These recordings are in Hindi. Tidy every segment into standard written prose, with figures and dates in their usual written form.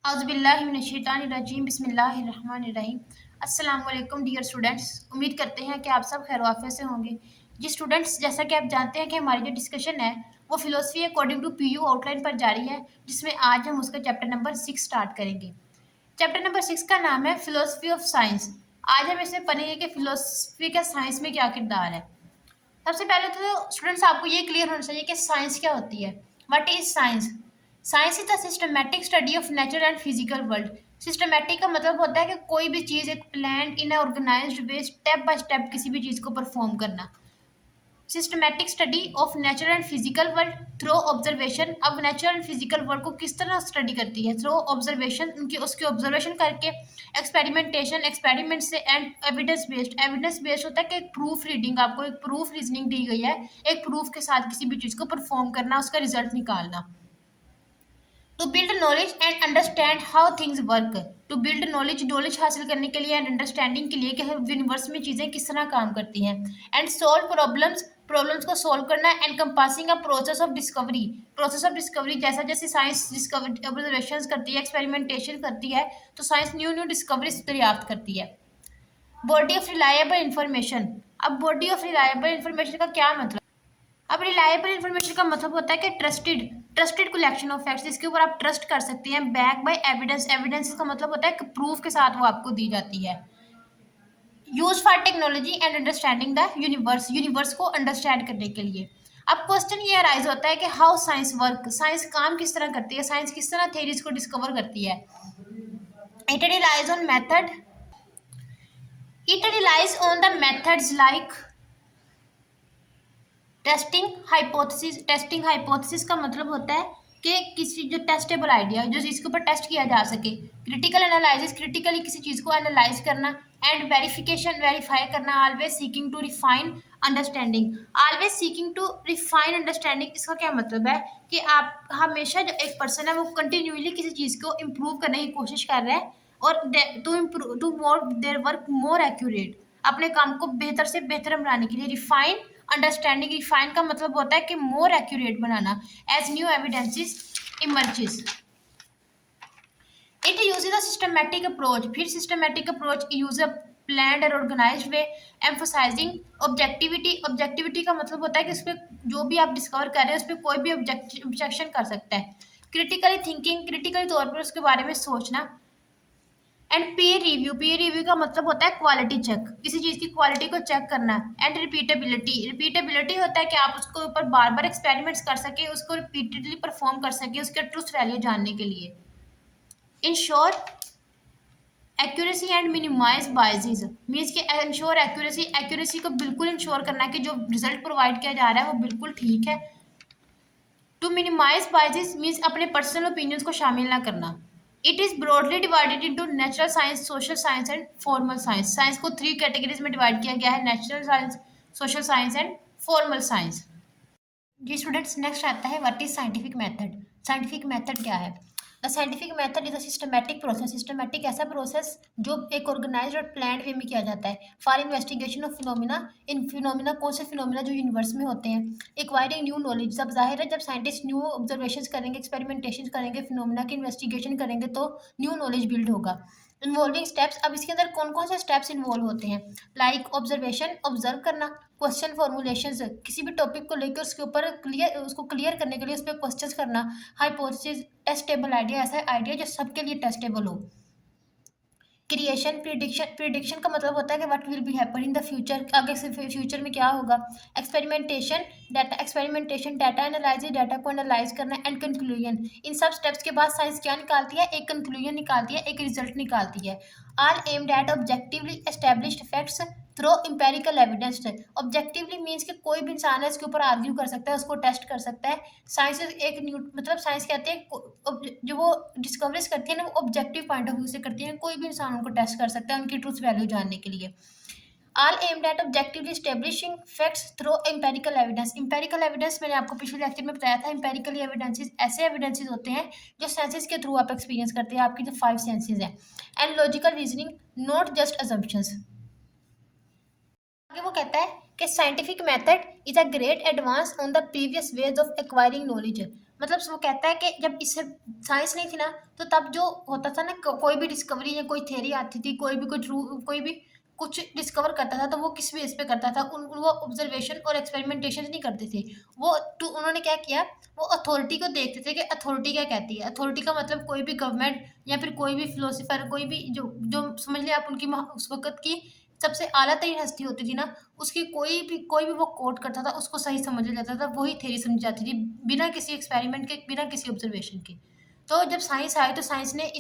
औज़ुबिल्लाहिमिनश्शैतानिर्रजीम बिस्मिल्लाहिर्रहमानिर्रहीम। अस्सलाम वालेकुम डियर स्टूडेंट्स, उम्मीद करते हैं कि आप सब खैर आफियत से होंगे। जी स्टूडेंट्स, जैसा कि आप जानते हैं कि हमारी जो डिस्कशन है वो philosophy according to PU outline पर जारी है, जिसमें आज हम उसका चैप्टर नंबर 6 स्टार्ट करेंगे। चैप्टर नंबर 6 का नाम है फिलोसफी ऑफ साइंस। आज हम इसमें पढ़ेंगे कि फिलोसफी का साइंस में क्या किरदार है। सबसे पहले तो स्टूडेंट्स आपको ये क्लियर होना चाहिए कि साइंस क्या होती है। What is science? Science is the systematic study of nature and physical world. Systematic का मतलब होता है कि कोई भी चीज़ एक plan in organized way step by step किसी भी चीज़ को परफॉर्म करना। Systematic study of nature and physical world through observation. अब नेचर एंड फिजिकल वर्ल्ड को किस तरह स्टडी करती है? थ्रू ऑब्जर्वेशन, उनकी उसकी ऑब्जर्वेशन करके, एक्सपेरिमेंटेशन, एक्सपेरिमेंट से, and evidence based. Evidence based होता है कि एक प्रूफ रीडिंग, आपको एक प्रूफ रीजनिंग दी गई है, एक प्रूफ के साथ किसी भी चीज़ को परफॉर्म करना, उसका रिजल्ट निकालना। To build knowledge and understand how things work. To build knowledge, knowledge हासिल करने के लिए, एंड अंडरस्टैंडिंग के लिए कि यूनिवर्स में चीज़ें किस तरह काम करती हैं। एंड सोल्व प्रॉब्लम्स, प्रॉब्लम्स को सोल्व करना। Encompassing a process of discovery, process of discovery, जैसा जैसे साइंस डिस्कवरी ऑब्जर्वेशन करती है, एक्सपेरिमेंटेशन करती है, तो साइंस न्यू न्यू डिस्कवरीज दरियाफ्त करती है। Body of reliable information. अब बॉडी ऑफ रिलायबल इंफॉर्मेशन का क्या मतलब? अब रिलायबल इन्फॉर्मेशन का मतलब होता है कि trusted, trusted collection of facts, जिसके ऊपर आप ट्रस्ट कर सकते हैं। बैक बाय एविडेंस, एविडेंस का मतलब होता है कि प्रूफ के साथ वो आपको दी जाती है। Use for technology and understanding the universe, universe को अंडरस्टैंड करने के लिए। अब क्वेश्चन ये अराइज होता है कि हाउ साइंस वर्क, साइंस काम किस तरह करती है, साइंस किस तरह थ्योरीज को डिस्कवर करती है। It relies on method, it relies on the methods like testing hypothesis. Testing hypothesis का मतलब होता है कि किसी जो टेस्टेबल आइडिया, जो इसके ऊपर टेस्ट किया जा सके। क्रिटिकल एनालिसिस, क्रिटिकली किसी चीज़ को एनालाइज करना। एंड वेरिफिकेशन, वेरीफाई करना। Always seeking to refine understanding, always seeking to refine understanding. इसका क्या मतलब है कि आप हमेशा, जो एक पर्सन है वो कंटिन्यूसली किसी चीज़ को इम्प्रूव करने की कोशिश कर रहा है, और to improve, to more their work more accurate, अपने काम को बेहतर से बेहतर बनाने के लिए। रिफाइन अंडरस्टैंडिंग, रिफाइन का मतलब होता है कि मोर एक्यूरेट बनाना। As new evidences emerges, it uses a systematic approach. फिर systematic approach use a planned और organised way, emphasising objectivity. Objectivity का मतलब होता है कि उस पर जो भी आप डिस्कवर कर रहे हैं उस पर कोई भी ऑब्जेक्शन कर सकता है। क्रिटिकली थिंकिंग, क्रिटिकली तौर पर उसके बारे में सोचना। And peer review, peer review का मतलब होता है क्वालिटी चेक, किसी चीज़ की क्वालिटी को चेक करना। एंड रिपीटेबिलिटी, रिपीटेबिलिटी होता है कि आप उसको ऊपर बार बार एक्सपेरिमेंट्स कर सके, उसको रिपीटेडली परफॉर्म कर सके, उसके ट्रूथ वैल्यू जानने के लिए। Ensure accuracy and minimise biases, means कि इंश्योर एक्यूरेसी, एक्यूरेसी को बिल्कुल इंश्योर करना कि जो रिजल्ट प्रोवाइड किया जा रहा है वो बिल्कुल ठीक है। टू मिनिमाइज बाइजेस मीन्स अपने पर्सनल ओपिनियंस को शामिल ना करना। It is broadly divided into natural science, social science and formal science. Science को 3 कैटेगरीज में डिवाइड किया गया है, natural science, social science and formal science. जी स्टूडेंट्स, नेक्स्ट आता है what is scientific method. Scientific method क्या है? The scientific method is a systematic process. Systematic ऐसा प्रोसेस जो एक ऑर्गेनाइज्ड और प्लान्ड वे में किया जाता है for investigation of phenomena. In phenomena, कौन से फिनोमिना? जो यूनिवर्स में होते हैं। एक्वायरिंग न्यू नॉलेज, जब जाहिर है जब साइंटिस्ट न्यू ऑब्जर्वेशन करेंगे, एक्सपेरिमेंटेशन करेंगे, फिनोमिना की इन्वेस्टिगेशन करेंगे तो न्यू नॉलेज बिल्ड होगा। इन्वॉल्विंग स्टेप्स, अब इसके अंदर कौन कौन से स्टेप्स इन्वॉल्व होते हैं? लाइक ऑब्जर्वेशन, ऑब्जर्व करना। क्वेश्चन फॉर्मुलेशन, किसी भी टॉपिक को लेकर उसके ऊपर क्लियर, उसको क्लियर करने के लिए उस पर क्वेश्चन करना। हाइपोथेसिस, टेस्टेबल आइडिया, ऐसा आइडिया जो सबके लिए टेस्टेबल हो। क्रिएशन, प्रिडिक्शन, प्रिडिक्शन का मतलब होता है कि what will be happen in the future, आगे से फ्यूचर में क्या होगा। Experimentation, data, experimentation data analysis, data को एनालाइज करना। एंड कंक्लूजन, इन सब स्टेप्स के बाद साइंस क्या निकालती है? एक कंक्लूजन निकालती है, एक रिजल्ट निकालती है। All aimed at objectively established facts through empirical evidence. Objectively means कि कोई भी इंसान है इसके ऊपर आर्ग्यू कर सकता है, उसको टेस्ट कर सकता है। साइंस एक न्यू, मतलब साइंस कहते हैं जो वो डिस्कवरीज करती है ना, वो ऑब्जेक्टिव पॉइंट ऑफ व्यू से करती है, कोई भी इंसान उनको टेस्ट कर सकता है उनकी ट्रूथ वैल्यू जानने के लिए। All aimed at objectively establishing facts through empirical evidence. Empirical evidence मैंने आपको पिछले लेक्चर में बताया था। एम्पेरिकल एविडेंसेस ऐसे एविडेंसेस होते हैं जो सेंसेस के थ्रू आप एक्सपीरियंस करते हैं, आपकी जो 5 सेंसेस हैं। And logical reasoning, not just assumptions. आगे वो कहता है कि scientific method is a great advance on the previous ways of acquiring knowledge. मतलब वो कहता है कि जब इससे साइंस नहीं थी ना, तो तब जो होता था ना, कोई भी डिस्कवरी या कोई थ्योरी आती थी, कोई भी कुछ कोई भी कुछ डिस्कवर करता था, तो वो किस बेस पे करता था, वो ऑब्जर्वेशन और एक्सपेरिमेंटेशन नहीं करते थे। वो उन्होंने क्या किया, वो अथॉरिटी को देखते थे कि अथॉरिटी क्या कहती है। अथॉरिटी का मतलब कोई भी गवर्नमेंट या फिर कोई भी फिलोसफर, कोई भी जो जो समझ लिया आप, उनकी उस वक्त की सबसे आला तरीन हस्ती होती थी ना, उसकी कोई भी वो कोट करता था, उसको सही समझा जाता था, वही थ्योरी समझी जाती थी, बिना किसी एक्सपेरिमेंट के, बिना किसी ऑब्जर्वेशन के। तो जब साइंस आई, तो साइंस ने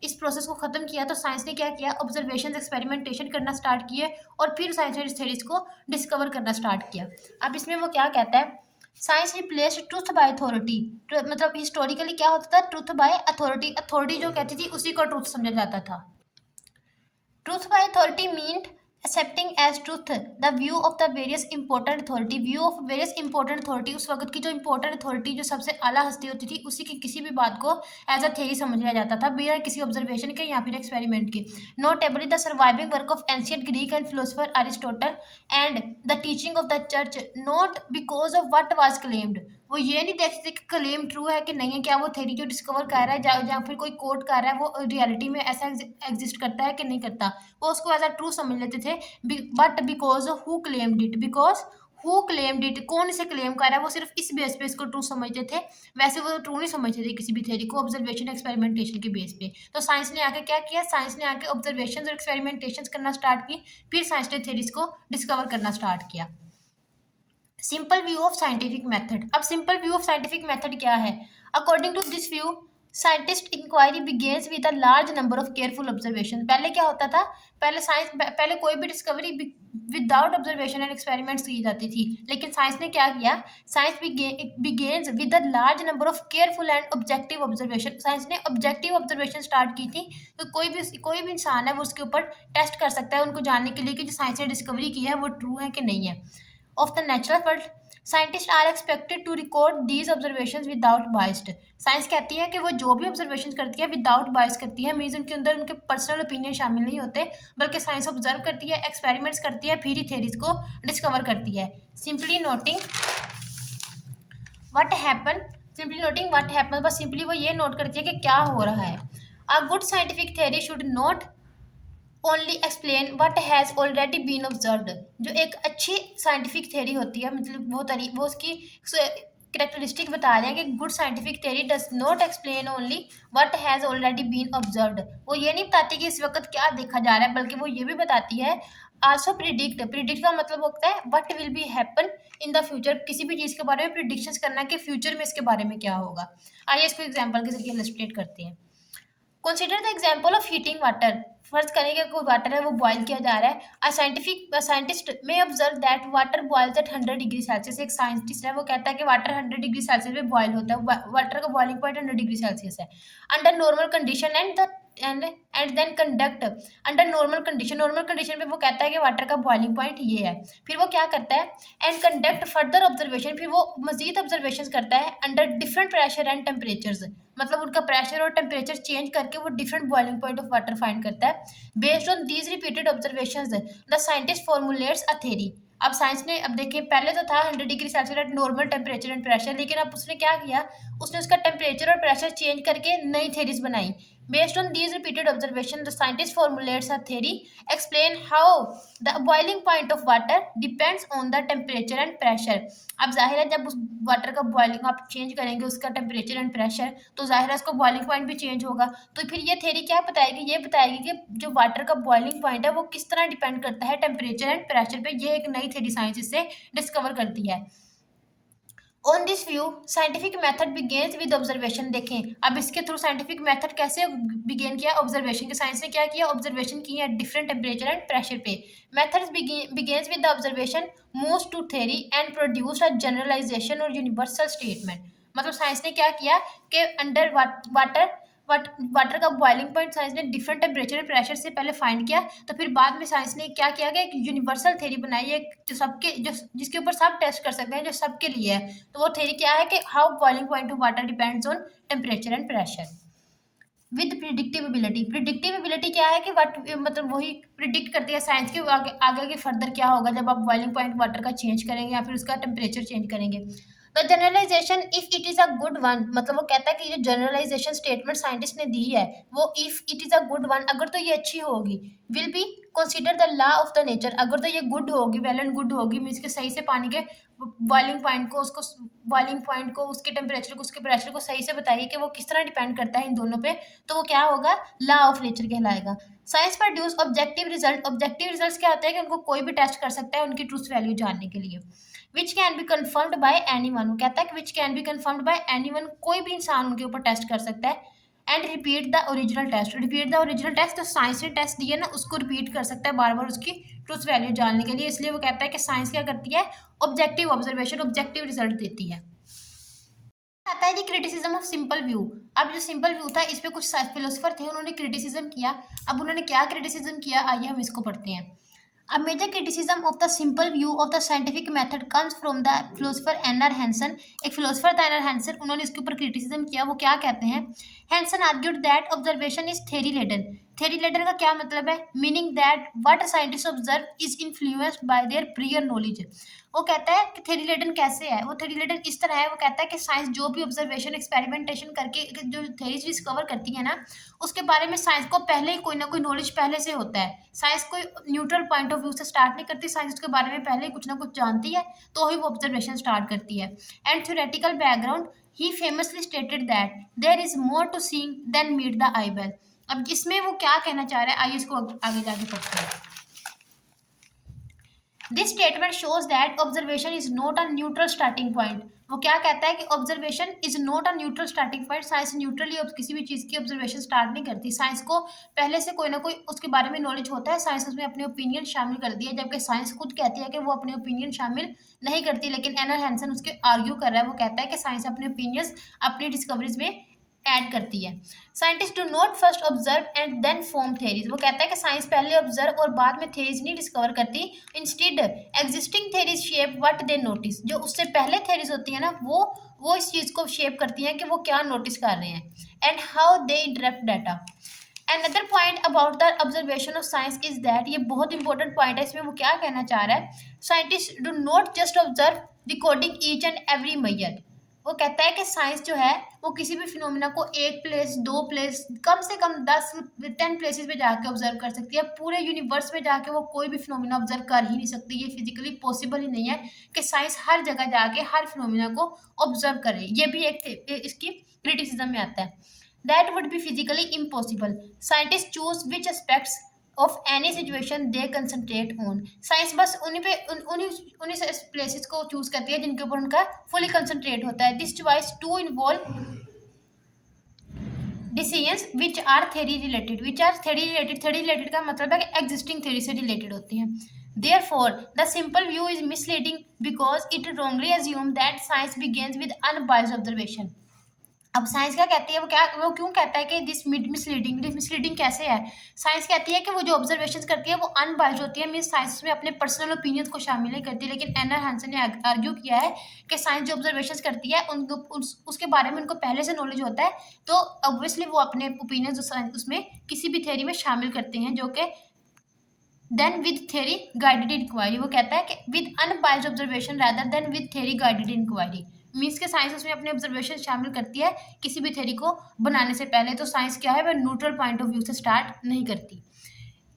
इस प्रोसेस को खत्म किया। तो साइंस ने क्या किया, ऑब्जर्वेशन एक्सपेरिमेंटेशन करना स्टार्ट किए, और फिर साइंस ने इस थ्योरीज को डिस्कवर करना स्टार्ट किया। अब इसमें वो क्या कहता है, science replace truth by authority. मतलब हिस्टोरिकली क्या होता था, ट्रूथ बाय अथॉरिटी, अथॉरिटी जो कहती थी उसी को ट्रूथ समझा जाता था। Truth by authority meant accepting as truth the view of the various important authority, view of various important authority, उस वक्त की जो important authority, जो सबसे आला हस्ती होती थी, उसी की किसी भी बात को एज अ थ्योरी समझ लिया जाता था, बिना किसी ऑब्जर्वेशन के या फिर एक्सपेरिमेंट के। Notably the surviving work of ancient Greek and philosopher Aristotle and the teaching of the church, not because of what was claimed. वो ये नहीं देखते कि क्लेम ट्रू है कि नहीं है, क्या वो थ्योरी जो डिस्कवर कर रहा है या फिर कोई कोट कर रहा है वो रियलिटी में ऐसा एग्जिस्ट करता है कि नहीं करता, वो उसको एज अ ट्रू समझ लेते थे। But because who claimed it, because who claimed it, कौन इसे क्लेम कर रहा है, वो सिर्फ इस बेस पे इसको ट्रू समझते थे। वैसे वो ट्रू नहीं समझते थे किसी भी थ्योरी को ऑब्जर्वेशन एक्सपेरिमेंटेशन के बेस पे। तो साइंस ने आके क्या किया, साइंस ने आके ऑब्जर्वेशन और एक्सपेरिमेंटेशन करना स्टार्ट की, फिर साइंस ने थ्योरीज को डिस्कवर करना स्टार्ट किया। Simple view of scientific method. अब simple view of scientific method क्या है, according to this view scientist inquiry begins with a large number of careful observation. पहले क्या होता था, पहले कोई भी discovery without observation and experiments की जाती थी, लेकिन साइंस ने क्या किया, science begins with a large number of careful and objective observation. Science ने ऑब्जेक्टिव ऑब्जर्वेशन स्टार्ट की थी, तो कोई भी इंसान है वो उसके ऊपर टेस्ट कर सकता है उनको जानने के लिए कि जो साइंस ने डिस्कवरी की है वो ट्रू है कि नहीं है। Of the natural world, scientists are expected to record these observations without biased. Science कहती है कि वो जो भी ऑब्जर्वेशन करती है विदाउट बायस करती है, मीन्स उनके अंदर उनके पर्सनल ओपिनियन शामिल नहीं होते, बल्कि साइंस ऑब्जर्व करती है, एक्सपेरिमेंट्स करती है, फिर ही थ्योरीज को डिस्कवर करती है। Simply noting what happen, simply noting what happen, बस सिंपली वो ये नोट करती है कि क्या हो रहा है। A good scientific theory should not only explain what has already been observed. जो एक अच्छी साइंटिफिक थ्योरी होती है, मतलब वो उसकी करेक्टरिस्टिक बता रहे हैं कि good scientific theory does not explain only what has already been observed. वो ये नहीं बताती कि इस वक्त क्या देखा जा रहा है, बल्कि वो ये भी बताती है आल्सो प्रिडिक्ट। प्रिडिक्ट का मतलब होता है what will be happen in the future, किसी भी चीज़ के बारे में प्रिडिक्शंस करना कि फ्यूचर में इसके बारे में क्या होगा। आइए इसको एग्जाम्पल के जरिए इलस्ट्रेट करते हैं। Consider the example of heating water. फर्ज करें कि कोई वाटर है वो बॉयल किया जा रहा है। साइंटिस्ट में observe that water boils at 100 degree Celsius. एक साइंटिस्ट है वो कहता है कि वाटर 100 डिग्री सेल्सियस में बॉयल होता है, वाटर का बॉइलिंग पॉइंट 100 डिग्री सेल्सियस है under normal condition and then conduct under normal condition. Normal condition पे वो कहता है कि वाटर का बॉइलिंग पॉइंट ये है। फिर वो क्या करता है, एंड कंडक्ट फर्दर ऑब्जर्वेशन, फिर वो मजीद ऑब्जर्वेशन करता है under different pressure and temperatures. मतलब उनका प्रेशर और टेम्परेचर चेंज करके वो different boiling point of water find करता है। Based on these repeated observations the scientist formulates a theory. अब साइंस ने, अब देखिए पहले तो था 100 degree Celsius at normal temperature and pressure, लेकिन अब उसने क्या किया, उसने उसका टेम्परेचर और प्रेशर चेंज करके नई थ्योरीज बनाई। Based on these repeated observations, the scientist formulates a theory, explain how the boiling point of water depends on the temperature and pressure. अब जाहिर है जब उस वाटर का बॉइलिंग आप चेंज करेंगे उसका टेम्परेचर एंड प्रेशर, तो जाहिर है उसका बॉइलिंग पॉइंट भी चेंज होगा। तो फिर ये थ्योरी क्या बताएगी, ये बताएगी कि जो वाटर का बॉइलिंग पॉइंट है वो किस तरह डिपेंड करता है टेम्परेचर एंड प्रेशर पे। ये एक नई थ्योरी साइंस इससे डिस्कवर करती है। On this view scientific method begins with observation. देखें अब इसके थ्रू साइंटिफिक मेथड कैसे बिगेन किया, ऑब्जर्वेशन के। साइंस ने क्या किया, ऑब्जर्वेशन की है डिफरेंट टेम्परेचर एंड प्रेशर पे। Methods begins with the observation moves to theory and produce a generalisation और यूनिवर्सल स्टेटमेंट। मतलब साइंस ने क्या किया कि अंडर वाटर का बॉइलिंग पॉइंट साइंस ने डिफरेंट टेम्परेचर एंड प्रेशर से पहले फाइंड किया, तो फिर बाद में साइंस ने क्या किया कि एक यूनिवर्सल थ्योरी बनाई है जो जिसके ऊपर सब टेस्ट कर सकते हैं, जो सबके लिए है। तो वो थ्योरी क्या है कि how boiling point of water depends on temperature and pressure with predictability. Predictability क्या है कि मतलब वही प्रिडिक्ट करती है साइंस के आगे आगे फर्दर क्या होगा जब आप बॉइलिंग पॉइंट वाटर का चेंज करेंगे या फिर उसका टेम्परेचर चेंज करेंगे। The generalisation if it is a good one, मतलब वो कहता है कि ये जनरलाइजेशन स्टेटमेंट साइंटिस्ट ने दी है, वो if it is a good one, अगर तो ये अच्छी होगी, will be consider the law of the nature, अगर तो ये गुड होगी, वेल एंड गुड होगी, मीन्स के सही से पानी के बॉइलिंग पॉइंट को, उसको बॉइलिंग पॉइंट को, उसके टेम्परेचर को, उसके प्रेशर को सही से बताइए कि वो किस तरह डिपेंड करता है इन दोनों पे, तो वो क्या होगा, लॉ ऑफ नेचर कहलाएगा। Science produce objective result, objective result क्या होता है कि उनको कोई भी टेस्ट कर सकता है उनकी ट्रूथ वैल्यू जानने के लिए। Which can be confirmed by anyone, वो कहता है कि which can be confirmed by anyone, कोई भी इंसान उनके ऊपर टेस्ट कर सकता है। And repeat the original test, repeat the original test, तो साइंस ने टेस्ट दिया ना उसको रिपीट कर सकता है बार बार उसकी ट्रूथ वैल्यू जानने के लिए, इसलिए वो कहता है कि साइंस क्या करती है, ऑब्जेक्टिव ऑब्जर्वेशन, ऑब्जेक्टिव रिजल्ट देती है। आता है जी क्रिटिसिज्म ऑफ सिंपल व्यू। अब जो सिंपल व्यू था इस पे कुछ फिलोसफर थे, उन्होंने क्रिटिसिज्म किया। अब उन्होंने क्या क्रिटिसिज्म किया, आइए हम इसको पढ़ते हैं। A major criticism of the simple view of the scientific method comes from the philosopher N R Hanson. एक फिलोसफर था एनर हैंसन, उन्होंने इसके ऊपर क्रिटिसिज्म किया। वो क्या कहते हैं, Hanson argued that observation is theory laden. Theory laden का क्या मतलब है, meaning that what scientist observe is influenced by their prior knowledge. वो कहता है कि थ्योरी लेडन कैसे है, वो थ्योरी लेडन इस तरह है, वो कहता है कि साइंस जो भी ऑब्जर्वेशन एक्सपेरिमेंटेशन करके जो थ्योरीज डिस्कवर करती है ना, उसके बारे में साइंस को पहले ही कोई ना कोई नॉलेज पहले से होता है। साइंस कोई न्यूट्रल पॉइंट ऑफ व्यू से स्टार्ट नहीं करती, साइंस उसके बारे में पहले ही कुछ ना कुछ जानती है, तो ही वो ऑब्जर्वेशन स्टार्ट करती है। And theoretical background, he famously stated that there is more to seeing than meet the eyeball. अब इसमें वो क्या कहना चाह रहा है, आइए इसको आगे जाके पढ़ते हैं। This statement shows that observation is not a neutral starting point. वो क्या कहता है कि observation is not a neutral starting point, science neutrally किसी भी चीज़ की ऑब्जर्वेशन स्टार्ट नहीं करती। साइंस को पहले से कोई ना कोई उसके बारे में नॉलेज होता है, साइंस उसमें अपने ओपिनियन शामिल कर दिया, जबकि साइंस खुद कहती है कि वो अपने ओपिनियन शामिल नहीं करती, लेकिन एनर हैंसन उसके आर्ग्यू कर रहा है। वो कहता है कि साइंस अपने ओपिनियंस अपनी डिस्कवरीज में ऐड करती है। Scientist do not first observe and then form theories. वो कहता है कि साइंस पहले ऑब्जर्व और बाद में थेरीज नहीं डिस्कवर करती। Instead existing theories shape what they notice. जो उससे पहले थेरीज होती है ना, वो इस चीज़ को शेप करती हैं कि वो क्या नोटिस कर रहे हैं। And how they interrupt data. Another point about the observation of science is that, ये बहुत इंपॉर्टेंट पॉइंट है, इसमें वो क्या कहना चाह रहा है, scientist do not just observe recording each and every measure. वो कहता है कि साइंस जो है वो किसी भी फिनोमिना को एक प्लेस, दो प्लेस, कम से कम 10 प्लेसेस पे जाके ऑब्जर्व कर सकती है। पूरे यूनिवर्स में जाके वो कोई भी फिनोमिना ऑब्जर्व कर ही नहीं सकती, ये फिजिकली पॉसिबल ही नहीं है कि साइंस हर जगह जाके हर फिनोमिना को ऑब्जर्व करे। ये भी एक इसकी क्रिटिसिज्म में आता है। That would be physically impossible. Scientists choose which aspects of any situation they concentrate on. Science बस उन्हीं प्लेसेस को चूज करती है जिनके ऊपर उनका फुली कंसंट्रेट होता है। This choice to involve decisions which are theory related, which are theory related. Theory related का मतलब है कि एग्जिस्टिंग थ्योरी से रिलेटेड होती है। Therefore, the simple view is misleading because it wrongly assumes that science begins with unbiased observation. अब साइंस क्या कहती है, वो क्यों कहता है कि दिस मिसलीडिंग कैसे है। साइंस कहती है कि वो जो ऑब्जर्वेशंस करती है वो अनबाइस्ड होती है, मीन्स साइंस में अपने पर्सनल ओपिनियंस को शामिल नहीं करती। लेकिन एनर हैंसन ने आर्ग्यू किया है कि साइंस जो ऑब्जर्वेशंस करती है उसके बारे में उनको पहले से नॉलेज होता है, तो ऑब्वियसली वो अपने ओपिनियंस उसमें किसी भी थ्योरी में शामिल करते हैं, जो कि then with theory guided inquiry. वो कहता है कि with unbiased observation rather than with theory guided inquiry. Means के साइंस उसमें अपने ऑब्जर्वेशन शामिल करती है किसी भी थ्योरी को बनाने से पहले। तो साइंस क्या है, वह न्यूट्रल पॉइंट ऑफ व्यू से स्टार्ट नहीं करती।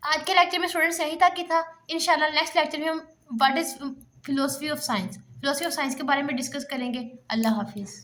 आज के लेक्चर में स्टूडेंट्स यही तक ही था। इंशाल्लाह नेक्स्ट लेक्चर में हम what is philosophy of science के बारे में डिस्कस करेंगे। अल्लाह हाफिज़।